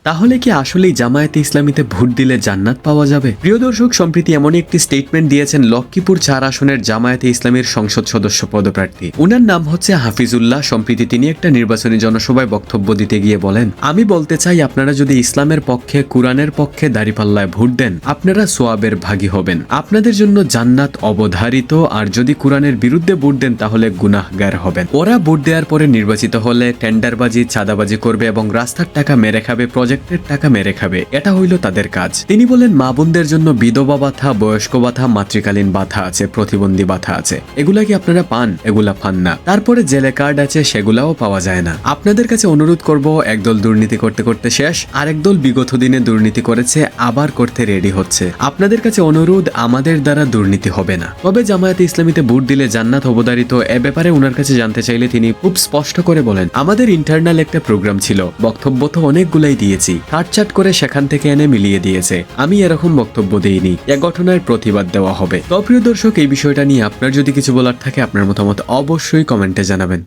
তাহলে কি আসলেই জামায়াতে ইসলামীতে ভোট দিলে জান্নাত পাওয়া যাবে? প্রিয় দর্শক, সম্প্রতি এমনই একটি স্টেটমেন্ট দিয়েছেন লক্ষ্মীপুর 4 আসনের জামায়াতে ইসলামীর সংসদ সদস্য পদপ্রার্থী। উনার নাম হচ্ছে হাফিজুল্লাহ। সম্প্রতি তিনি একটা নির্বাচনী জনসভায় বক্তব্য দিতে গিয়ে বলেন, আমি বলতে চাই, আপনারা যদি ইসলামের পক্ষে, কুরআনের পক্ষে দাঁড়িপাল্লায় ভোট দেন, আপনারা সোয়াবের ভাগী হবেন, আপনাদের জন্য জান্নাত অবধারিত। আর যদি কুরআনের বিরুদ্ধে ভোট দেন তাহলে গুনাহগার হবেন। ওরা ভোট দেওয়ার পরে নির্বাচিত হলে টেন্ডারবাজি, চাঁদাবাজি করবে এবং রাস্তার টাকা মেরে খাবে, প্রজেক্টের টাকা মেরে খাবে। এটা হইল তাদের কাজ। তিনি বলেন, মা বোনদের জন্য বিধবা ভাতা, বয়স্ক ভাতা, মাতৃকালীন ভাতা আছে, প্রতিবন্ধী ভাতা আছে। এগুলা কি আপনারা পান? এগুলা পান না। তারপরে জেলে কার্ড আছে, সেগুলাও পাওয়া যায় না। আপনাদের কাছে অনুরোধ করব, একদল দুর্নীতি করতে করতে শেষ, আরেক দল বিগত দিনে দুর্নীতি করেছে, আবার করতে রেডি হচ্ছে। আপনাদের কাছে অনুরোধ, আমাদের দ্বারা দুর্নীতি হবে না। তবে জামায়াতে ইসলামীতে ভোট দিলে জান্নাত অবধারিত, এ ব্যাপারে উনার কাছে জানতে চাইলে তিনি খুব স্পষ্ট করে বলেন, আমাদের ইন্টারনাল একটা প্রোগ্রাম ছিল, বক্তব্য তো অনেকগুলাই দিয়েছি, কাটচাট করে সেখান থেকে এনে মিলিয়ে দিয়েছে। আমি এরকম বক্তব্য দিইনি। এ ঘটনার প্রতিবাদ দেওয়া হবে। তো প্রিয় দর্শক, এই বিষয়টা নিয়ে আপনার যদি কিছু বলার থাকে, আপনার মতামত অবশ্যই কমেন্টে জানাবেন।